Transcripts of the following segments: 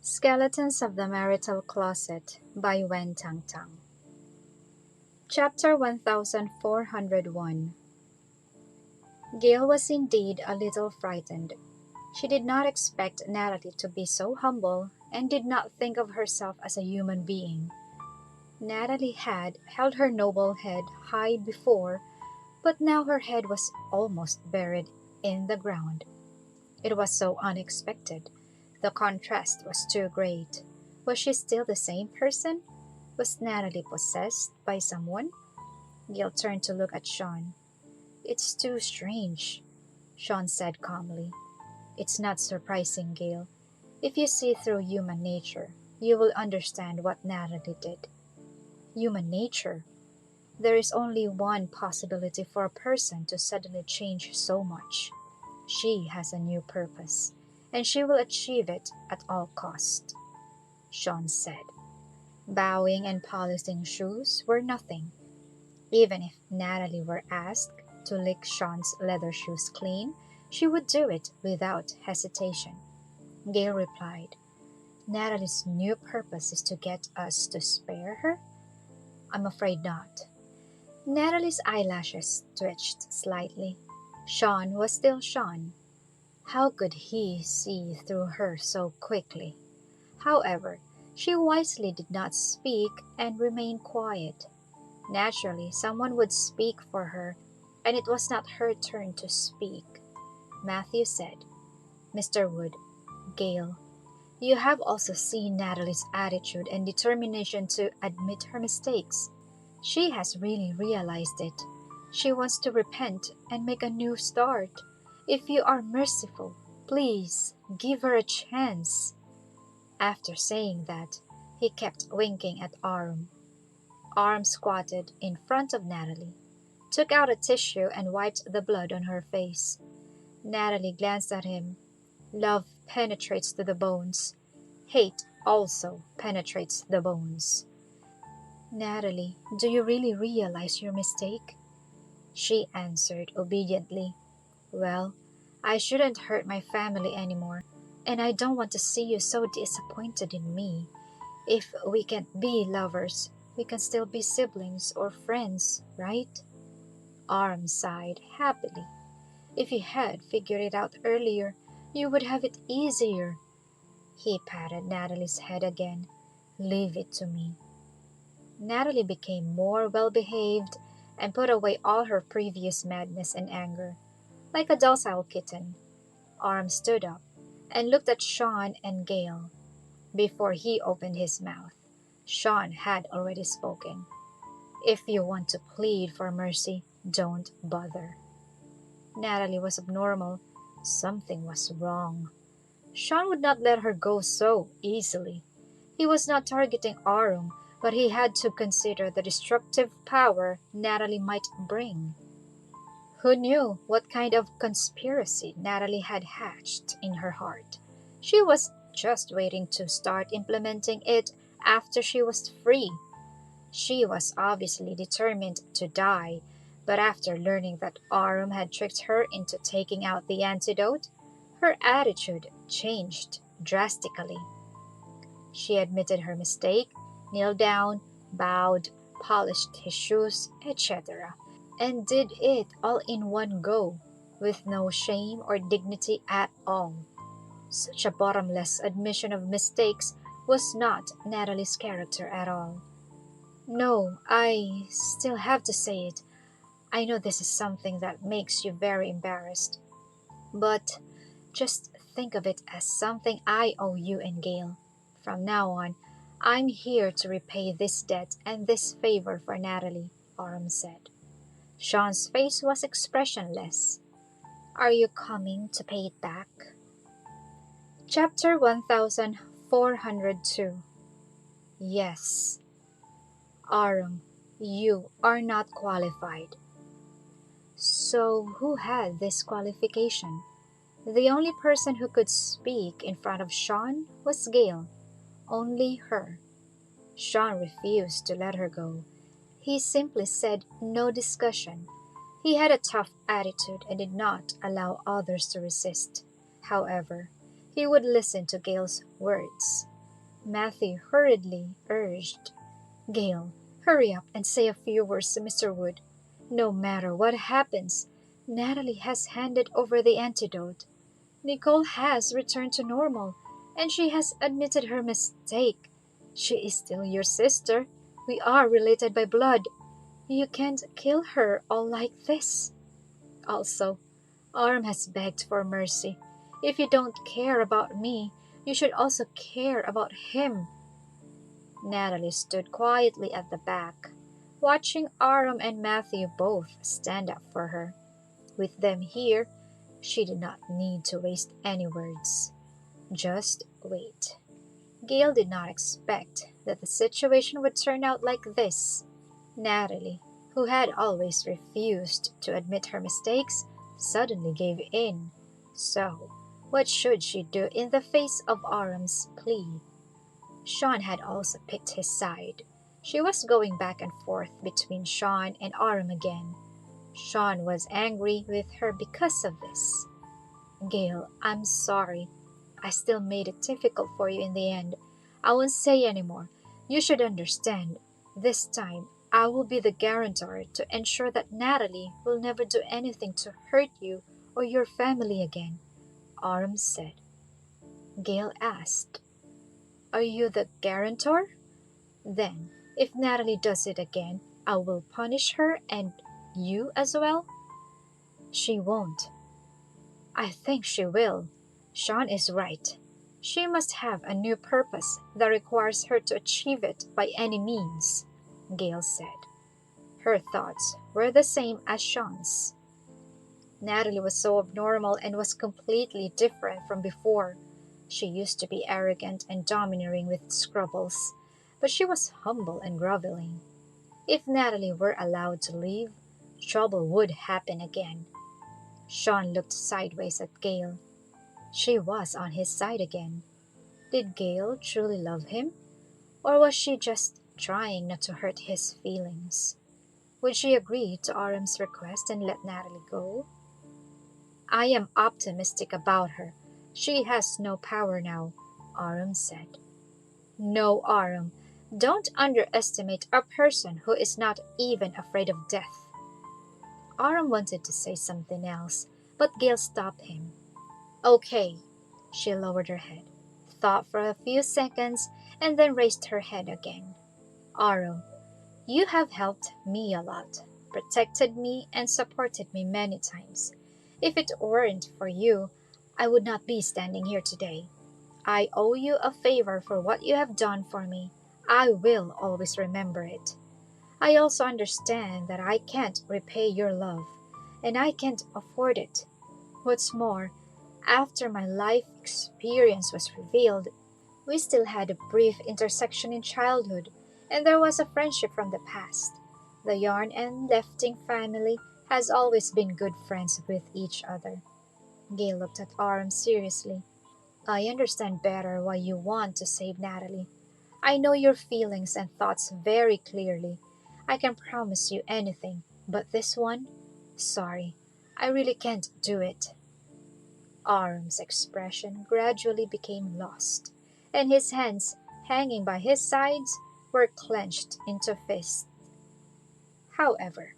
Skeletons of the Marital Closet by Wen Tang. Chapter 1401. Gale was indeed a little frightened. She did not expect Natalie to be so humble and did not think of herself as a human being. Natalie had held her noble head high before, but now her head was almost buried in the ground. It was so unexpected. The contrast was too great. Was she still the same person? Was Natalie possessed by someone? Gale turned to look at Shawn. "It's too strange," Shawn said calmly. "It's not surprising, Gale. If you see through human nature, you will understand what Natalie did." Human nature? There is only one possibility for a person to suddenly change so much. She has a new purpose, and she will achieve it at all cost, Shawn said. Bowing and polishing shoes were nothing. Even if Natalie were asked to lick Shawn's leather shoes clean, she would do it without hesitation. Gale replied, "Natalie's new purpose is to get us to spare her?" "I'm afraid not." Natalie's eyelashes twitched slightly. Shawn was still Shawn. How could he see through her so quickly? However, she wisely did not speak and remained quiet. Naturally, someone would speak for her, and it was not her turn to speak. Matthew said, "Mr. Wood, Gale, you have also seen Natalie's attitude and determination to admit her mistakes. She has really realized it. She wants to repent and make a new start. If you are merciful, please give her a chance." After saying that, he kept winking at Arum. Arum squatted in front of Natalie, took out a tissue and wiped the blood on her face. Natalie glanced at him. Love penetrates to the bones. Hate also penetrates the bones. "Natalie, do you really realize your mistake?" She answered obediently. "Well, I shouldn't hurt my family anymore, and I don't want to see you so disappointed in me. If we can't be lovers, we can still be siblings or friends, right?" Arm sighed happily. "If you had figured it out earlier, you would have it easier." He patted Natalie's head again. "Leave it to me." Natalie became more well-behaved and put away all her previous madness and anger. Like a docile kitten, Arm stood up and looked at Shawn and Gale. Before he opened his mouth, Shawn had already spoken. "If you want to plead for mercy, don't bother." Natalie was abnormal. Something was wrong. Shawn would not let her go so easily. He was not targeting Arum, but he had to consider the destructive power Natalie might bring. Who knew what kind of conspiracy Natalie had hatched in her heart? She was just waiting to start implementing it after she was free. She was obviously determined to die, but after learning that Arum had tricked her into taking out the antidote, her attitude changed drastically. She admitted her mistake, kneeled down, bowed, polished his shoes, etc., and did it all in one go, with no shame or dignity at all. Such a bottomless admission of mistakes was not Natalie's character at all. "No, I still have to say it. I know this is something that makes you very embarrassed, but just think of it as something I owe you and Gale. From now on, I'm here to repay this debt and this favor for Natalie," Arum said. Shawn's face was expressionless. "Are you coming to pay it back?" Chapter 1402. Yes. "Arum, you are not qualified." So who had this qualification? The only person who could speak in front of Shawn was Gale. Only her. Shawn refused to let her go. He simply said no discussion. He had a tough attitude and did not allow others to resist. However, he would listen to Gale's words. Matthew hurriedly urged. Gale, hurry up and say a few words to Mr. Wood. No matter what happens, Natalie has handed over the antidote. Nicole has returned to normal, and she has admitted her mistake. She is still your sister. We are related by blood. You can't kill her all like this. Also, Arm has begged for mercy. If you don't care about me, you should also care about him. Natalie stood quietly at the back, watching Aram and Matthew both stand up for her. With them here, she did not need to waste any words. Just wait. Gale did not expect that the situation would turn out like this. Natalie, who had always refused to admit her mistakes, suddenly gave in. So, what should she do in the face of Aram's plea? Shawn had also picked his side. She was going back and forth between Shawn and Aram again. Shawn was angry with her because of this. Gale, I'm sorry. I still made it difficult for you in the end. I won't say anymore. You should understand. This time, I will be the guarantor to ensure that Natalie will never do anything to hurt you or your family again, Aram said. Gale asked, Are you the guarantor? Then, if Natalie does it again, I will punish her and you as well? She won't. I think she will. Shawn is right. She must have a new purpose that requires her to achieve it by any means, Gale said. Her thoughts were the same as Shawn's. Natalie was so abnormal and was completely different from before. She used to be arrogant and domineering with scruples, but she was humble and groveling. If Natalie were allowed to leave, trouble would happen again. Shawn looked sideways at Gale. She was on his side again. Did Gale truly love him? Or was she just trying not to hurt his feelings? Would she agree to Aram's request and let Natalie go? I am optimistic about her. She has no power now, Aram said. No, Aram. Don't underestimate a person who is not even afraid of death. Aram wanted to say something else, but Gale stopped him. Okay. She lowered her head, thought for a few seconds, and then raised her head again. Aram, you have helped me a lot, protected me, and supported me many times. If it weren't for you, I would not be standing here today. I owe you a favor for what you have done for me. I will always remember it. I also understand that I can't repay your love, and I can't afford it. What's more, after my life experience was revealed, we still had a brief intersection in childhood, and there was a friendship from the past. The Yarn and Lefting family has always been good friends with each other. Gale looked at Aram seriously. I understand better why you want to save Natalie. I know your feelings and thoughts very clearly. I can promise you anything, but this one? Sorry, I really can't do it. Aram's expression gradually became lost, and his hands, hanging by his sides, were clenched into fists. However,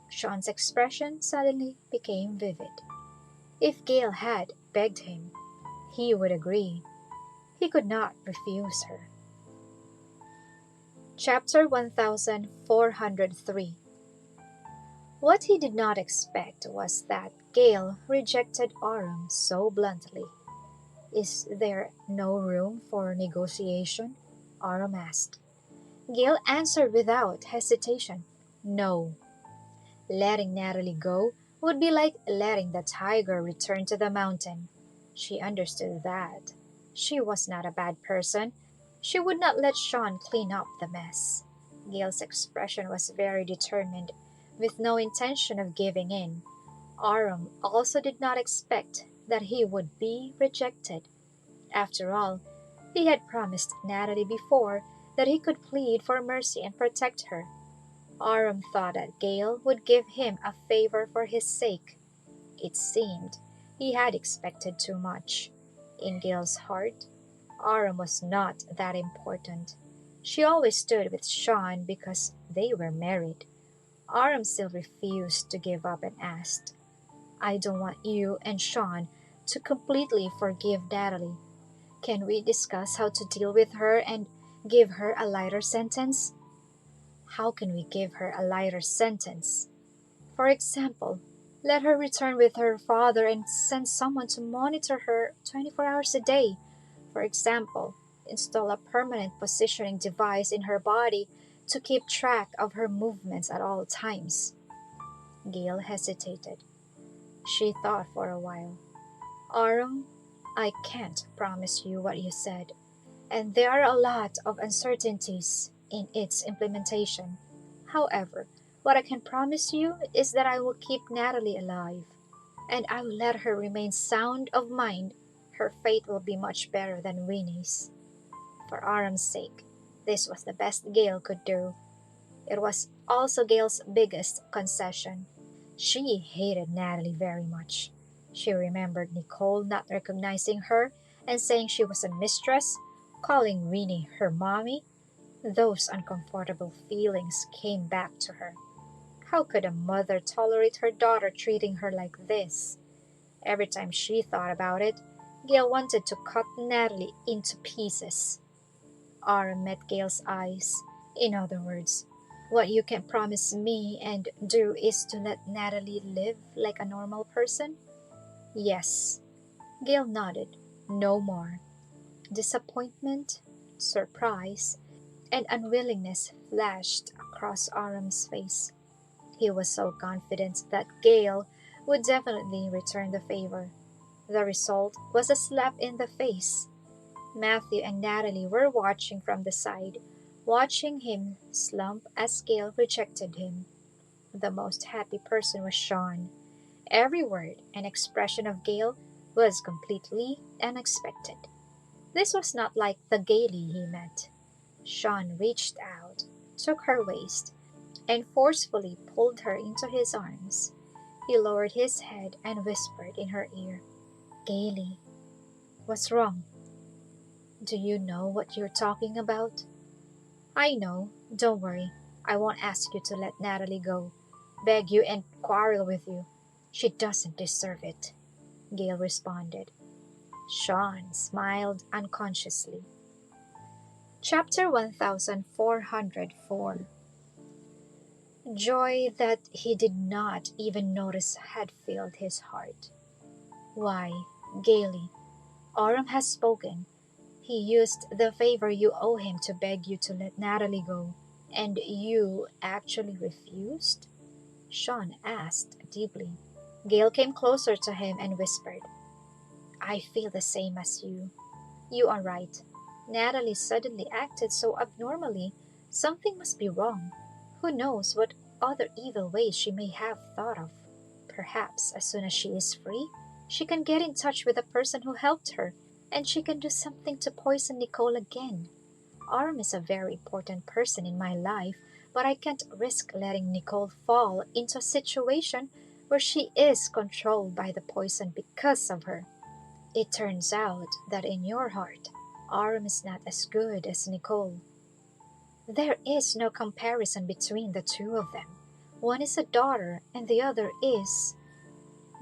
Shawn's expression suddenly became vivid. If Gale had begged him, he would agree. He could not refuse her. Chapter 1403. What he did not expect was that Gale rejected Aram so bluntly. Is there no room for negotiation? Aram asked. Gale answered without hesitation. No. Letting Natalie go would be like letting the tiger return to the mountain. She understood that. She was not a bad person. She would not let Shawn clean up the mess. Gale's expression was very determined, with no intention of giving in. Aram also did not expect that he would be rejected. After all, he had promised Natalie before that he could plead for mercy and protect her. Aram thought that Gale would give him a favor for his sake. It seemed he had expected too much. In Gale's heart, Aram was not that important. She always stood with Shawn because they were married. Aram still refused to give up and asked, I don't want you and Shawn to completely forgive Natalie. Can we discuss how to deal with her and give her a lighter sentence? How can we give her a lighter sentence? For example, let her return with her father and send someone to monitor her 24 hours a day. For example, install a permanent positioning device in her body to keep track of her movements at all times. Gale hesitated. She thought for a while. Aram, I can't promise you what you said, and there are a lot of uncertainties in its implementation. However, what I can promise you is that I will keep Natalie alive, and I will let her remain sound of mind. Her fate will be much better than Winnie's. For Aram's sake, this was the best Gale could do. It was also Gale's biggest concession. She hated Natalie very much. She remembered Nicole not recognizing her and saying she was a mistress, calling Winnie her mommy. Those uncomfortable feelings came back to her. How could a mother tolerate her daughter treating her like this? Every time she thought about it, Gale wanted to cut Natalie into pieces. Aram met Gale's eyes. In other words, what you can promise me and do is to let Natalie live like a normal person? Yes. Gale nodded. No more. Disappointment, surprise, and unwillingness flashed across Aram's face. He was so confident that Gale would definitely return the favor. The result was a slap in the face. Matthew and Natalie were watching from the side, watching him slump as Gale rejected him. The most happy person was Shawn. Every word and expression of Gale was completely unexpected. This was not like the Gailey he met. Shawn reached out, took her waist, and forcefully pulled her into his arms. He lowered his head and whispered in her ear, Gailey, what's wrong? Do you know what you're talking about? I know. Don't worry. I won't ask you to let Natalie go, beg you and quarrel with you. She doesn't deserve it, Gale responded. Shawn smiled unconsciously. Chapter 1404. Joy that he did not even notice had filled his heart. Why, Gaily, Aram has spoken. He used the favor you owe him to beg you to let Natalie go, and you actually refused? Shawn asked deeply. Gale came closer to him and whispered, I feel the same as you. You are right. Natalie suddenly acted so abnormally. Something must be wrong. Who knows what other evil ways she may have thought of. Perhaps as soon as she is free, she can get in touch with the person who helped her, and she can do something to poison Nicole again. Aram is a very important person in my life, but I can't risk letting Nicole fall into a situation where she is controlled by the poison because of her. It turns out that in your heart, Aram is not as good as Nicole. There is no comparison between the two of them. One is a daughter and the other is...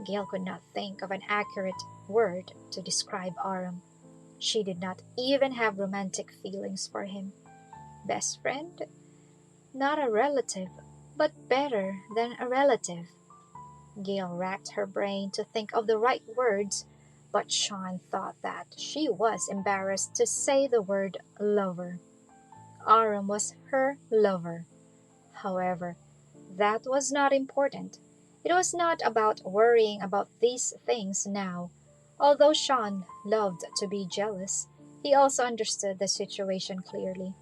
Gale could not think of an accurate word to describe Aram. She did not even have romantic feelings for him. Best friend? Not a relative, but better than a relative. Gale racked her brain to think of the right words, but Shawn thought that she was embarrassed to say the word lover. Aram was her lover. However, that was not important. It was not about worrying about these things now. Although Shawn loved to be jealous, he also understood the situation clearly.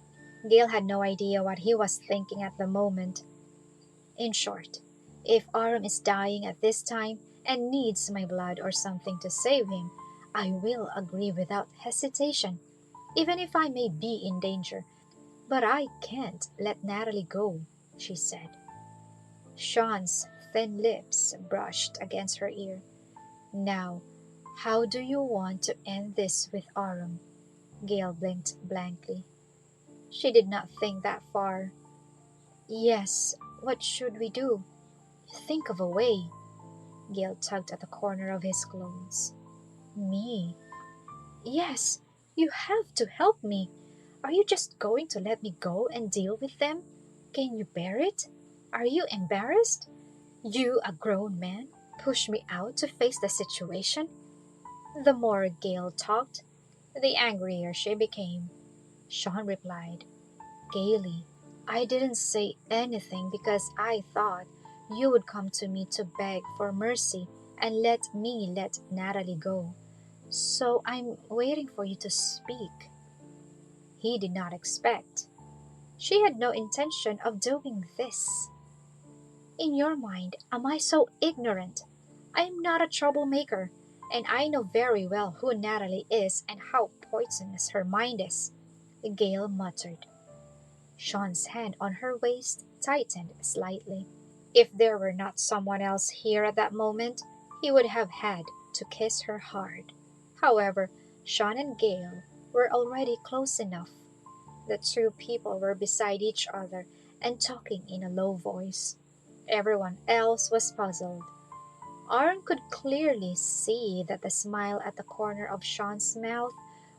Gale had no idea what he was thinking at the moment. In short, if Aram is dying at this time and needs my blood or something to save him, I will agree without hesitation, even if I may be in danger. But I can't let Natalie go, she said. Shawn's thin lips brushed against her ear. Now, how do you want to end this with Aram? Gale blinked blankly. She did not think that far. Yes, what should we do? Think of a way. Gale tugged at the corner of his clothes. Me? Yes, you have to help me. Are you just going to let me go and deal with them? Can you bear it? Are you embarrassed? You, a grown man, push me out to face the situation? The more Gale talked, the angrier she became. Shawn replied, gaily, I didn't say anything because I thought you would come to me to beg for mercy and let me let Natalie go. So I'm waiting for you to speak. He did not expect. She had no intention of doing this. In your mind, am I so ignorant? I am not a troublemaker, and I know very well who Natalie is and how poisonous her mind is, Gale muttered. Shawn's hand on her waist tightened slightly. If there were not someone else here at that moment, he would have had to kiss her hard. However, Shawn and Gale were already close enough. The two people were beside each other and talking in a low voice. Everyone else was puzzled. Aaron could clearly see that the smile at the corner of Shawn's mouth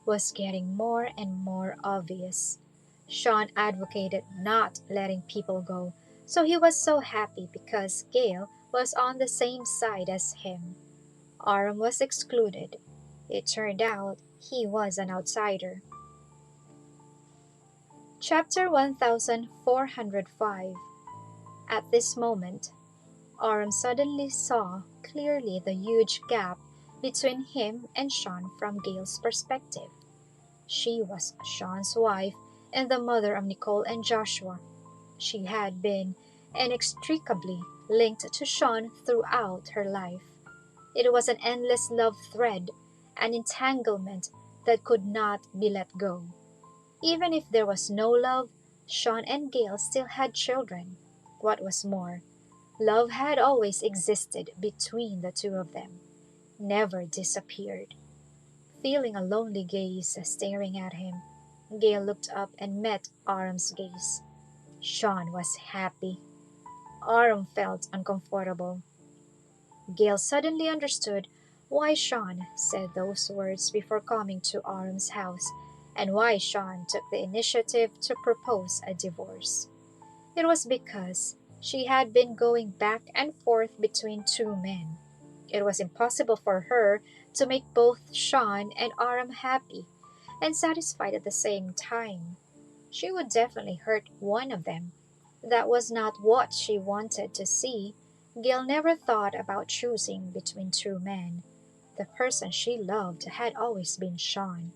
was getting more and more obvious. Shawn advocated not letting people go, so he was so happy because Gale was on the same side as him. Aaron was excluded. It turned out he was an outsider. Chapter 1405. At this moment, Aram suddenly saw clearly the huge gap between him and Shawn from Gale's perspective. She was Shawn's wife and the mother of Nicole and Joshua. She had been inextricably linked to Shawn throughout her life. It was an endless love thread, an entanglement that could not be let go. Even if there was no love, Shawn and Gale still had children. What was more, love had always existed between the two of them, never disappeared. Feeling a lonely gaze staring at him, Gale looked up and met Aram's gaze. Shawn was happy. Aram felt uncomfortable. Gale suddenly understood why Shawn said those words before coming to Aram's house and why Shawn took the initiative to propose a divorce. It was because she had been going back and forth between two men. It was impossible for her to make both Shawn and Aram happy and satisfied at the same time. She would definitely hurt one of them. That was not what she wanted to see. Gale never thought about choosing between two men. The person she loved had always been Shawn.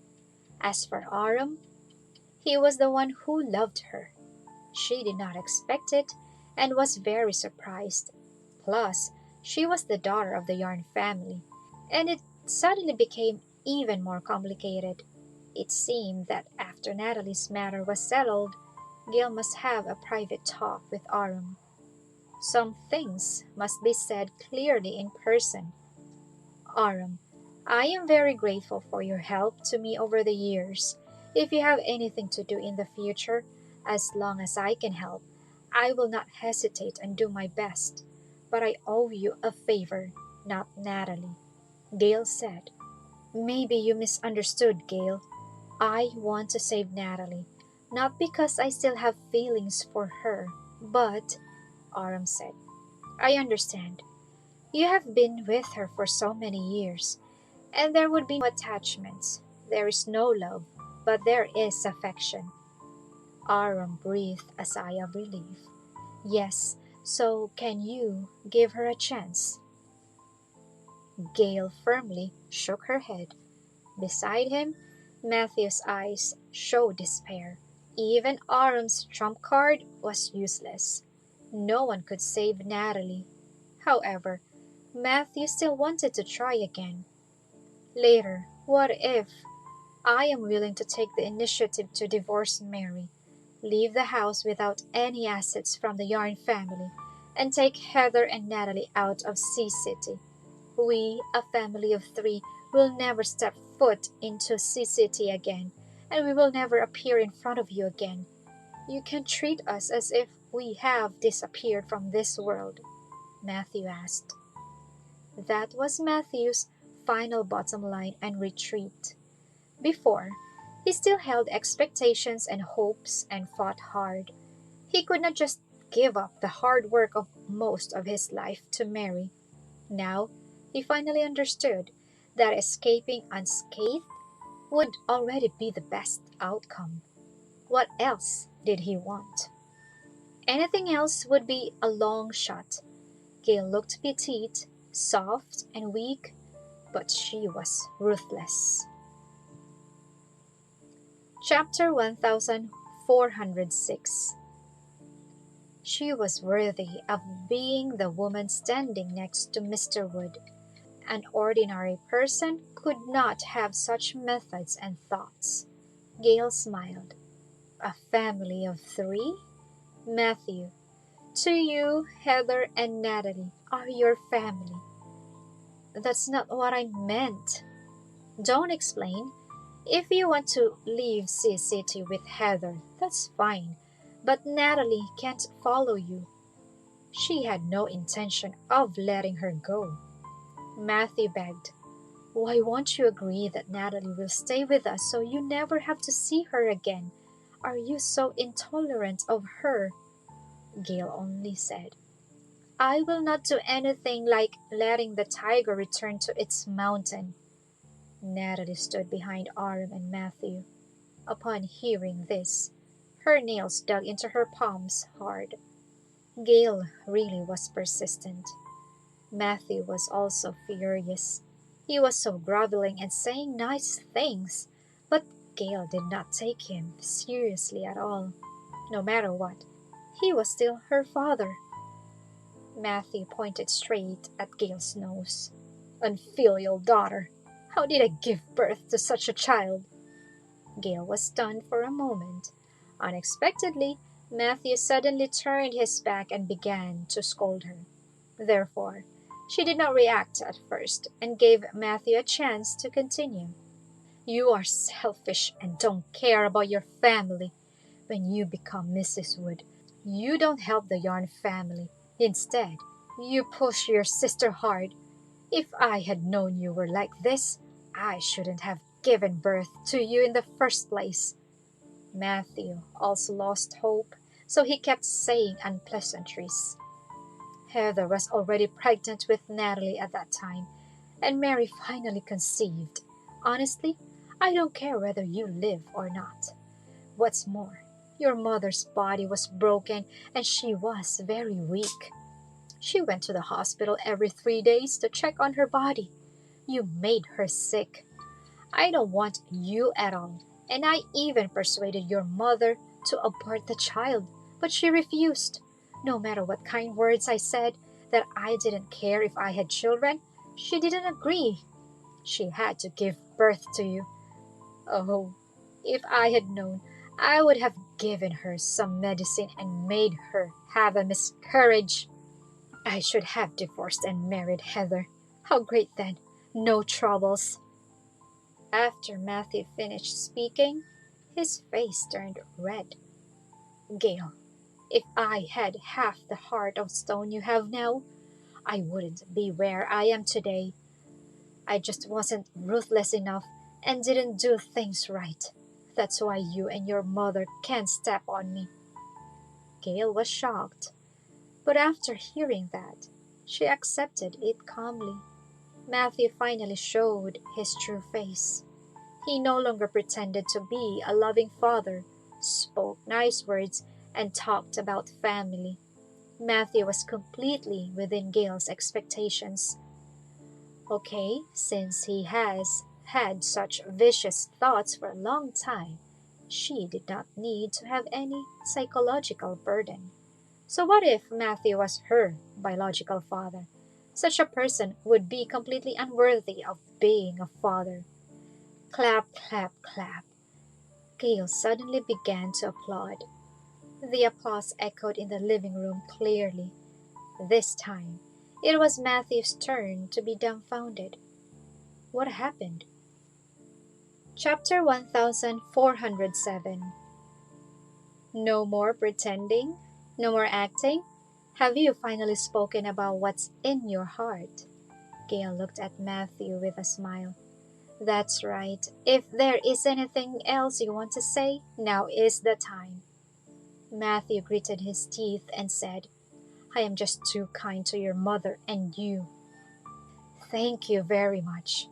As for Aram, he was the one who loved her. She did not expect it and was very surprised. Plus, she was the daughter of the Yarn family, and it suddenly became even more complicated. It seemed that after Natalie's matter was settled, Gale must have a private talk with Aram. Some things must be said clearly in person. Aram, I am very grateful for your help to me over the years. If you have anything to do in the future, as long as I can help, I will not hesitate and do my best. But I owe you a favor, not Natalie, Gale said. Maybe you misunderstood, Gale. I want to save Natalie, not because I still have feelings for her, but, Aram said, I understand. You have been with her for so many years, and there would be no attachments. There is no love, but there is affection. Aram breathed a sigh of relief. Yes, so can you give her a chance? Gale firmly shook her head. Beside him, Matthew's eyes showed despair. Even Aram's trump card was useless. No one could save Natalie. However, Matthew still wanted to try again. Later, what if? I am willing to take the initiative to divorce Mary, leave the house without any assets from the Yarn family, and take Heather and Natalie out of Sea City. We, a family of 3, will never step foot into Sea City again. and we will never appear in front of you again. You can treat us as if we have disappeared from this world," Matthew asked. That was Matthew's final bottom line and retreat. Before, he still held expectations and hopes and fought hard. He could not just give up the hard work of most of his life to marry. Now, he finally understood that escaping unscathed would already be the best outcome. What else did he want? Anything else would be a long shot. Gale looked petite, soft, and weak, but she was ruthless. Chapter 1406. She was worthy of being the woman standing next to Mr. Wood. An ordinary person could not have such methods and thoughts. Gale smiled. A family of 3? Matthew, to you, Heather and Natalie are your family. That's not what I meant. Don't explain. If you want to leave Sea City with Heather, that's fine, but Natalie can't follow you. She had no intention of letting her go. Matthew begged, "Why won't you agree that Natalie will stay with us so you never have to see her again? Are you so intolerant of her?" Gale only said, "I will not do anything like letting the tiger return to its mountain." Natalie stood behind Aram and Matthew. Upon hearing this, her nails dug into her palms hard. Gale really was persistent. Matthew was also furious. He was so groveling and saying nice things, but Gale did not take him seriously at all. No matter what, he was still her father. Matthew pointed straight at Gale's nose. "Unfilial daughter! How did I give birth to such a child?" Gale was stunned for a moment. Unexpectedly, Matthew suddenly turned his back and began to scold her. Therefore, she did not react at first and gave Matthew a chance to continue. "You are selfish and don't care about your family. When you become Mrs. Wood, you don't help the Yarn family. Instead, you push your sister hard. If I had known you were like this, I shouldn't have given birth to you in the first place." Matthew also lost hope, so he kept saying unpleasantries. Heather was already pregnant with Natalie at that time, and Mary finally conceived. Honestly, I don't care whether you live or not. What's more, your mother's body was broken and she was very weak. She went to the hospital every 3 days to check on her body. You made her sick. I don't want you at all, and I even persuaded your mother to abort the child, but she refused. No matter what kind words I said, that I didn't care if I had children, she didn't agree. She had to give birth to you. Oh, if I had known, I would have given her some medicine and made her have a miscarriage. I should have divorced and married Heather. How great then! No troubles." After Matthew finished speaking, his face turned red. "Gale, if I had half the heart of stone you have now, I wouldn't be where I am today. I just wasn't ruthless enough and didn't do things right. That's why you and your mother can't step on me." Gale was shocked, but after hearing that, she accepted it calmly. Matthew finally showed his true face. He no longer pretended to be a loving father, spoke nice words, and talked about family. Matthew was completely within Gale's expectations. Okay, since he has had such vicious thoughts for a long time, she did not need to have any psychological burden. So what if Matthew was her biological father? Such a person would be completely unworthy of being a father. Clap, clap, clap. Gale suddenly began to applaud. The applause echoed in the living room clearly. This time, it was Matthew's turn to be dumbfounded. What happened? Chapter 1407. No more pretending? No more acting? Have you finally spoken about what's in your heart? Gale looked at Matthew with a smile. That's right. If there is anything else you want to say, now is the time. Matthew gritted his teeth and said, I am just too kind to your mother and you. Thank you very much.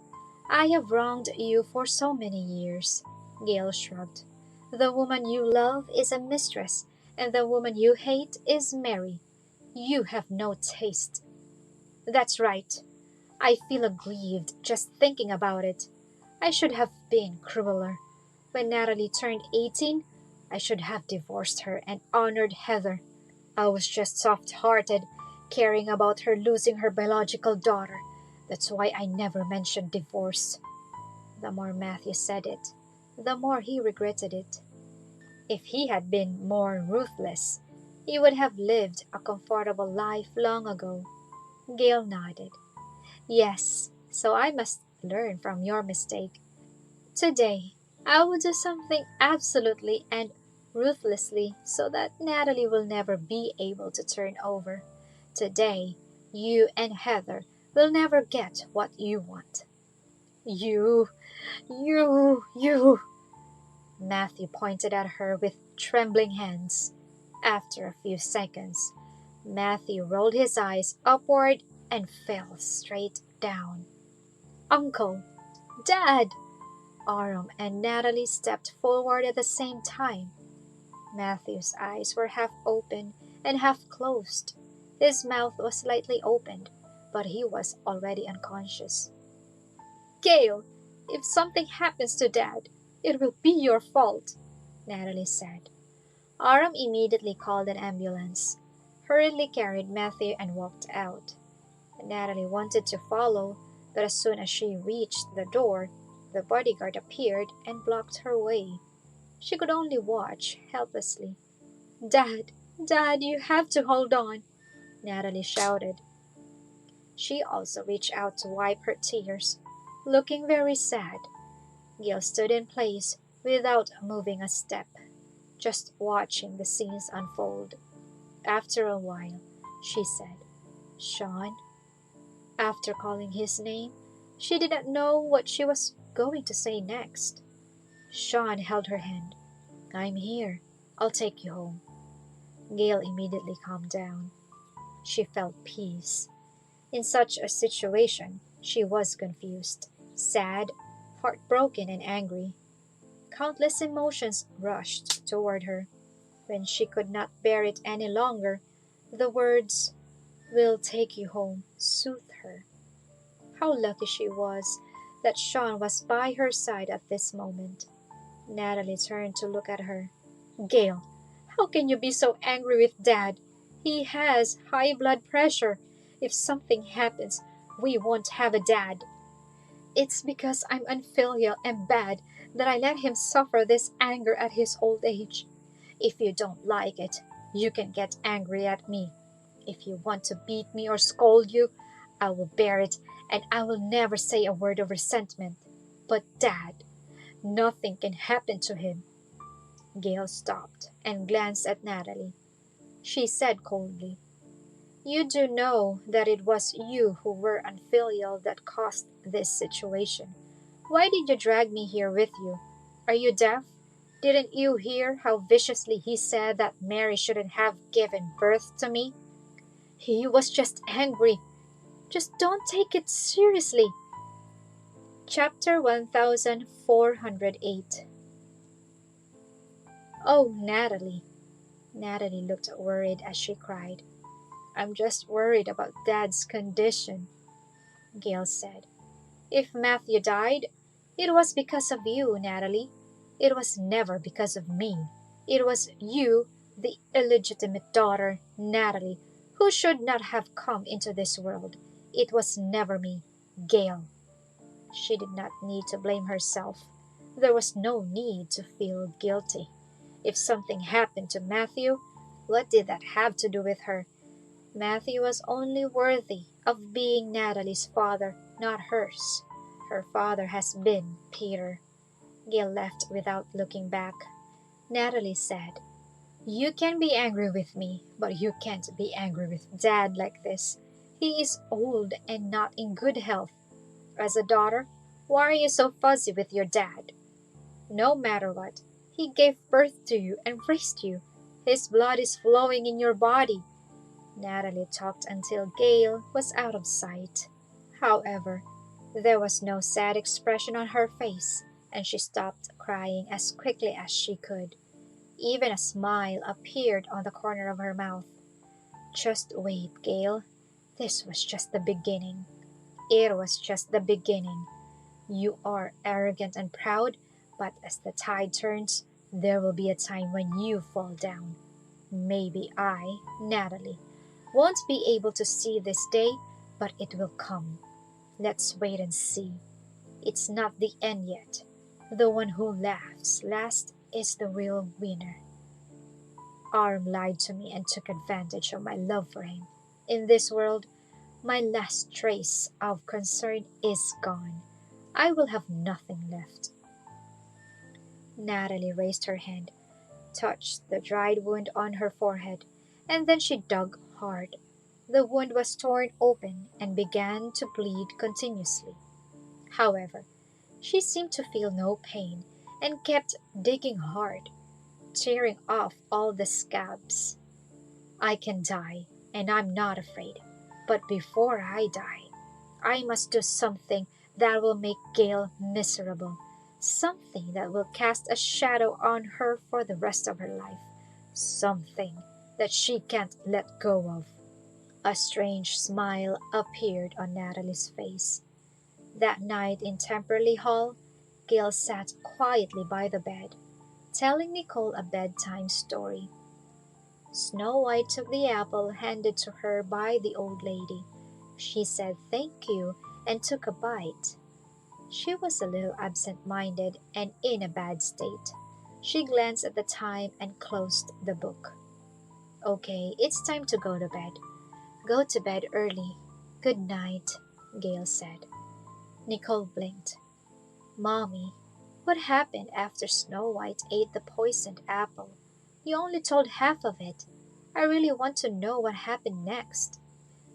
I have wronged you for so many years. Gale shrugged. The woman you love is a mistress, and the woman you hate is Mary. You have no taste. That's right. I feel aggrieved just thinking about it. I should have been crueler. When Natalie turned 18, I should have divorced her and honored Heather. I was just soft-hearted, caring about her losing her biological daughter. That's why I never mentioned divorce. The more Matthew said it, the more he regretted it. If he had been more ruthless, he would have lived a comfortable life long ago. Gale nodded. Yes, so I must learn from your mistake. Today, I will do something absolutely and ruthlessly so that Natalie will never be able to turn over. Today, you and Heather will never get what you want. You. Matthew pointed at her with trembling hands. After a few seconds, Matthew rolled his eyes upward and fell straight down. Uncle! Dad! Aram and Natalie stepped forward at the same time. Matthew's eyes were half open and half closed. His mouth was slightly opened, but he was already unconscious. Gale, if something happens to Dad, it will be your fault, Natalie said. Aram immediately called an ambulance, hurriedly carried Matthew and walked out. Natalie wanted to follow, but as soon as she reached the door, the bodyguard appeared and blocked her way. She could only watch helplessly. Dad, you have to hold on, Natalie shouted. She also reached out to wipe her tears, looking very sad. Gale stood in place without moving a step, just watching the scenes unfold. After a while, she said, Shawn. After calling his name, she did not know what she was going to say next. Shawn held her hand. I'm here. I'll take you home. Gale immediately calmed down. She felt peace. In such a situation, she was confused, sad, heartbroken, and angry. Countless emotions rushed toward her. When she could not bear it any longer, the words, We'll take you home, soothed her. How lucky she was that Shawn was by her side at this moment. Natalie turned to look at her. Gale, how can you be so angry with Dad? He has high blood pressure. If something happens, we won't have a dad. It's because I'm unfilial and bad that I let him suffer this anger at his old age. If you don't like it, you can get angry at me. If you want to beat me or scold you, I will bear it, and I will never say a word of resentment. But Dad, nothing can happen to him. Gale stopped and glanced at Natalie. She said coldly, You do know that it was you who were unfilial that caused this situation. Why did you drag me here with you? Are you deaf? Didn't you hear how viciously he said that Mary shouldn't have given birth to me? He was just angry. Just don't take it seriously. Chapter 1408. Oh, Natalie. Natalie looked worried as she cried. I'm just worried about Dad's condition, Gale said. If Matthew died, it was because of you, Natalie. It was never because of me. It was you, the illegitimate daughter, Natalie, who should not have come into this world. It was never me, Gale. She did not need to blame herself. There was no need to feel guilty. If something happened to Matthew, what did that have to do with her? Matthew was only worthy of being Natalie's father, not hers. Her father has been Peter. Gale left without looking back. Natalie said, "You can be angry with me, but you can't be angry with Dad like this. He is old and not in good health. As a daughter, why are you so fuzzy with your dad? No matter what, he gave birth to you and raised you. His blood is flowing in your body." Natalie talked until Gale was out of sight. However, there was no sad expression on her face, and she stopped crying as quickly as she could. Even a smile appeared on the corner of her mouth. "Just wait, Gale. This was just the beginning. It was just the beginning. You are arrogant and proud, but as the tide turns, there will be a time when you fall down. Maybe I, Natalie, won't be able to see this day, but it will come. Let's wait and see. It's not the end yet. The one who laughs last is the real winner." Arm lied to me and took advantage of my love for him. In this world, my last trace of concern is gone. I will have nothing left. Natalie raised her hand, touched the dried wound on her forehead, and then she dug hard. The wound was torn open and began to bleed continuously. However, she seemed to feel no pain and kept digging hard, tearing off all the scabs. "I can die, and I'm not afraid. But before I die, I must do something that will make Gale miserable. Something that will cast a shadow on her for the rest of her life. Something that she can't let go of." A strange smile appeared on Natalie's face. That night in Temperley Hall, Gale sat quietly by the bed, telling Nicole a bedtime story. Snow White took the apple handed to her by the old lady. She said thank you and took a bite. She was a little absent-minded and in a bad state. She glanced at the time and closed the book. "Okay, it's time to go to bed. Go to bed early. Good night," Gale said. Nicole blinked. "Mommy, what happened after Snow White ate the poisoned apple? You only told half of it. I really want to know what happened next."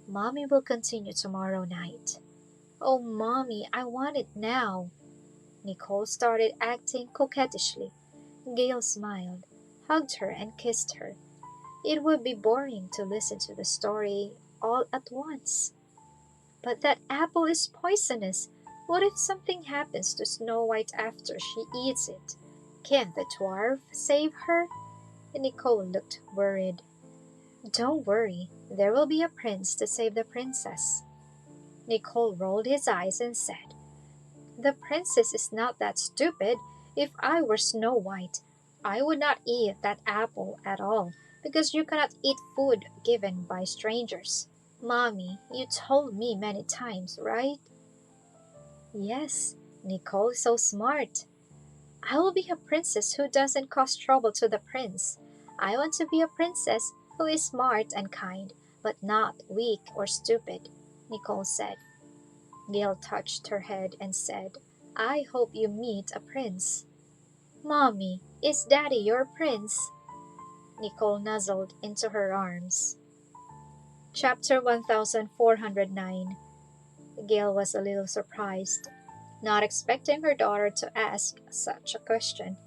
"Mommy will continue tomorrow night." "Oh, Mommy, I want it now." Nicole started acting coquettishly. Gale smiled, hugged her, and kissed her. It would be boring to listen to the story all at once. "But that apple is poisonous. What if something happens to Snow White after she eats it? Can't the dwarf save her?" Nicole looked worried. "Don't worry, there will be a prince to save the princess." Nicole rolled his eyes and said, "The princess is not that stupid. If I were Snow White, I would not eat that apple at all, because you cannot eat food given by strangers. Mommy, you told me many times, right?" "Yes, Nicole is so smart. I will be a princess who doesn't cause trouble to the prince. I want to be a princess who is smart and kind, but not weak or stupid," Nicole said. Gale touched her head and said, "I hope you meet a prince." "Mommy, is Daddy your prince?" Nicole nuzzled into her arms. Chapter 1409. Gale was a little surprised, not expecting her daughter to ask such a question.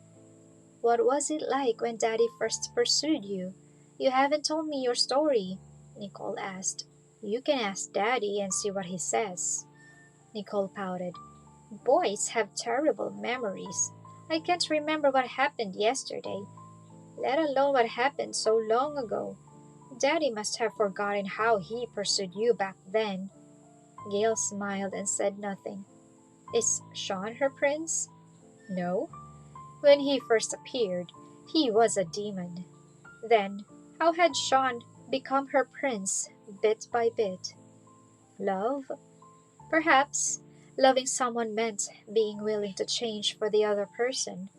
"What was it like when Daddy first pursued you? You haven't told me your story," Nicole asked. "You can ask Daddy and see what he says." Nicole pouted. "Boys have terrible memories. I can't remember what happened yesterday, let alone what happened so long ago. Daddy must have forgotten how he pursued you back then." Gale smiled and said nothing. "Is Shawn her prince?" "No. When he first appeared, he was a demon. Then, how had Shawn become her prince bit by bit? Love? Perhaps. Loving someone meant being willing to change for the other person."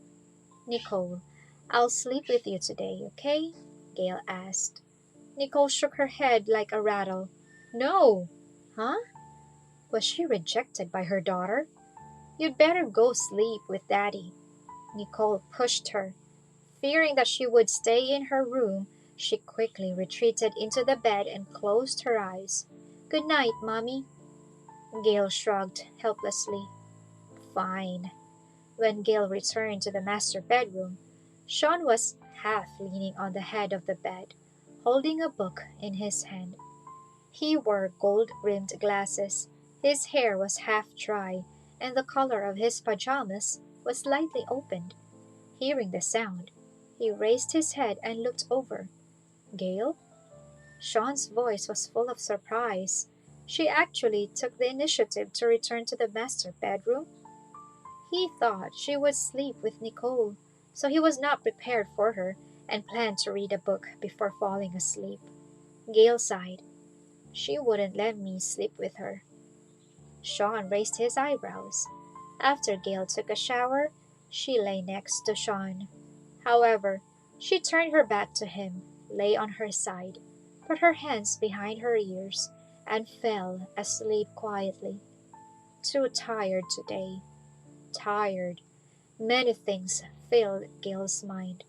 "Nicole, I'll sleep with you today, okay?" Gale asked. Nicole shook her head like a rattle. "No!" "Huh?" Was she rejected by her daughter? "You'd better go sleep with Daddy." Nicole pushed her. Fearing that she would stay in her room, she quickly retreated into the bed and closed her eyes. "Good night, Mommy." Gale shrugged helplessly. "Fine." When Gale returned to the master bedroom, Shawn was half leaning on the head of the bed, holding a book in his hand. He wore gold-rimmed glasses, his hair was half dry, and the collar of his pajamas was slightly opened. Hearing the sound, he raised his head and looked over. "Gale?" Shawn's voice was full of surprise. She actually took the initiative to return to the master bedroom? He thought she would sleep with Nicole, so he was not prepared for her and planned to read a book before falling asleep. Gale sighed. "She wouldn't let me sleep with her." Shawn raised his eyebrows. After Gale took a shower, she lay next to Shawn. However, she turned her back to him, lay on her side, put her hands behind her ears, and fell asleep quietly. Too tired today. Tired. Many things filled Gale's mind.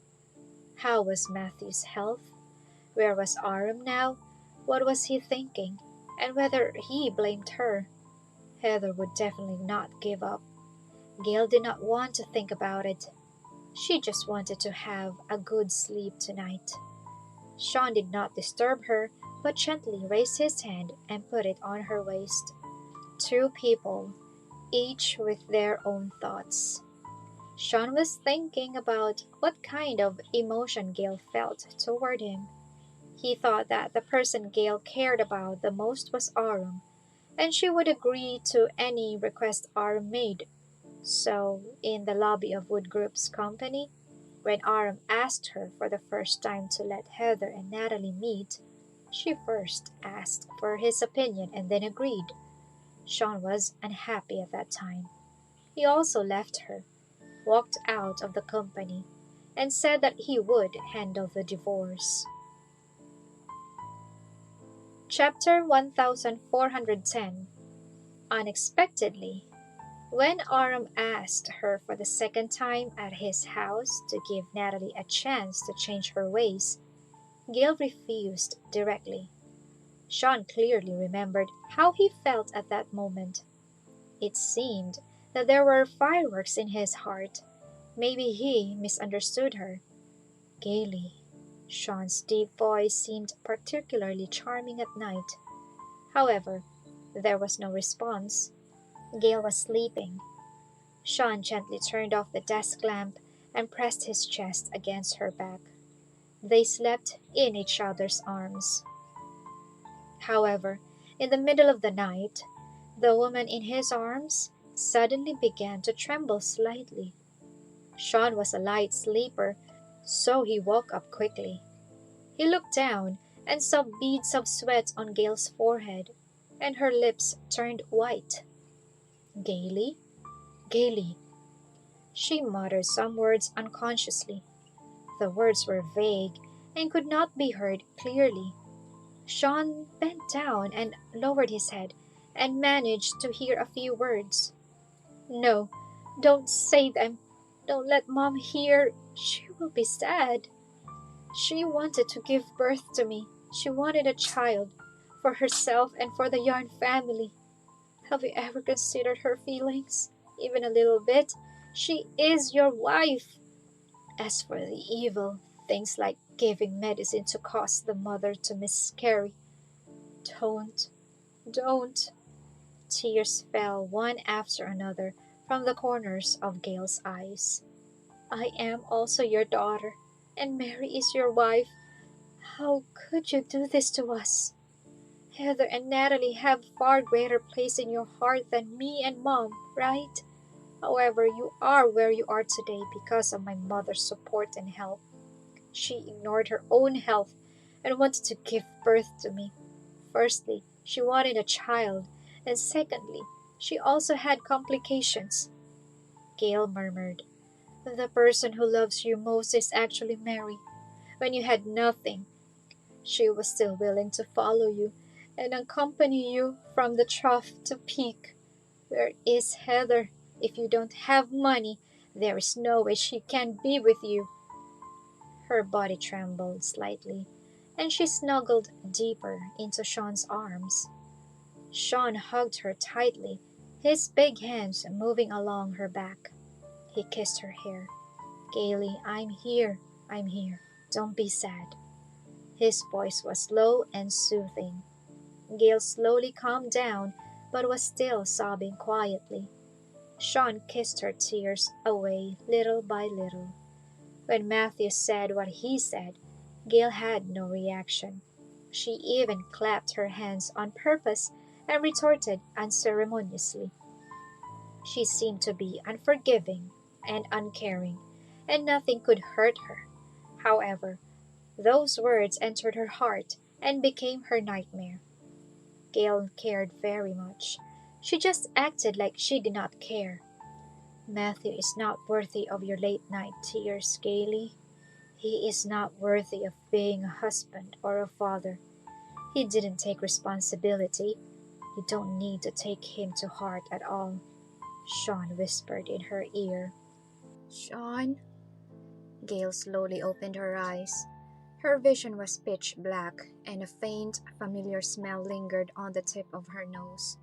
How was Matthew's health? Where was Aram now? What was he thinking? And whether he blamed her? Heather would definitely not give up. Gale did not want to think about it. She just wanted to have a good sleep tonight. Shawn did not disturb her, but gently raised his hand and put it on her waist. Two people, each with their own thoughts. Shawn was thinking about what kind of emotion Gale felt toward him. He thought that the person Gale cared about the most was Aram, and she would agree to any request Aram made. So, in the lobby of Wood Group's company, when Aram asked her for the first time to let Heather and Natalie meet, she first asked for his opinion and then agreed. Shawn was unhappy at that time. He also left her, walked out of the company, and said that he would handle the divorce. Chapter 1410. Unexpectedly, when Aram asked her for the second time at his house to give Natalie a chance to change her ways, Gale refused directly. Shawn clearly remembered how he felt at that moment. It seemed that there were fireworks in his heart. Maybe he misunderstood her. "Gaily." Shawn's deep voice seemed particularly charming at night. However, there was no response. Gale was sleeping. Shawn gently turned off the desk lamp and pressed his chest against her back. They slept in each other's arms. However, in the middle of the night, the woman in his arms suddenly began to tremble slightly. Shawn was a light sleeper, so he woke up quickly. He looked down and saw beads of sweat on Gale's forehead, and her lips turned white. "Gaily? Gaily." She muttered some words unconsciously. The words were vague and could not be heard clearly. Shawn bent down and lowered his head and managed to hear a few words. "No, don't say them. Don't let Mom hear. She will be sad. She wanted to give birth to me. She wanted a child, for herself and for the Yarn family. Have you ever considered her feelings? Even a little bit? She is your wife. As for the evil, things like giving medicine to cause the mother to miscarry. Don't, don't." Tears fell one after another from the corners of Gale's eyes. "I am also your daughter, and Mary is your wife. How could you do this to us? Heather and Natalie have far greater place in your heart than me and Mom, right? However, you are where you are today because of my mother's support and help. She ignored her own health and wanted to give birth to me. Firstly, she wanted a child, and secondly, she also had complications." Gale murmured. "The person who loves you most is actually Mary. When you had nothing, she was still willing to follow you and accompany you from the trough to peak. Where is Heather? If you don't have money, There is no way she can be with you." Her body trembled slightly, and she snuggled deeper into Sean's arms. Sean hugged her tightly, his big hands moving along her back. He kissed her hair. "Gaily, I'm here. I'm here. Don't be sad." His voice was low and soothing. Gale slowly calmed down, but was still sobbing quietly. Sean kissed her tears away little by little. When Matthew said what he said, Gale had no reaction. She even clapped her hands on purpose and retorted unceremoniously. She seemed to be unforgiving and uncaring, and nothing could hurt her. However, those words entered her heart and became her nightmare. Gale cared very much. She just acted like she did not care. "Matthew is not worthy of your late night tears, Gaily. He is not worthy of being a husband or a father. He didn't take responsibility. You don't need to take him to heart at all," Sean whispered in her ear. "Sean?" Gale slowly opened her eyes. Her vision was pitch black, and a faint, familiar smell lingered on the tip of her nose.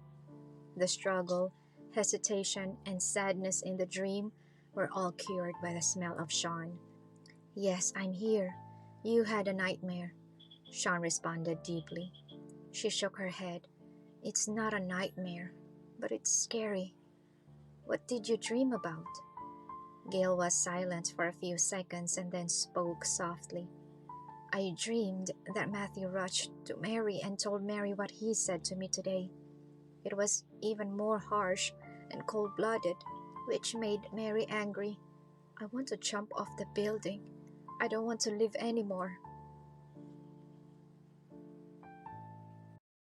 The struggle, hesitation, and sadness in the dream were all cured by the smell of Sean. "Yes, I'm here. You had a nightmare," Sean responded deeply. She shook her head. "It's not a nightmare, but it's scary." "What did you dream about?" Gale was silent for a few seconds and then spoke softly. "I dreamed that Matthew rushed to Mary and told Mary what he said to me today. It was even more harsh and cold-blooded, which made Mary angry. I want to jump off the building. I don't want to live anymore."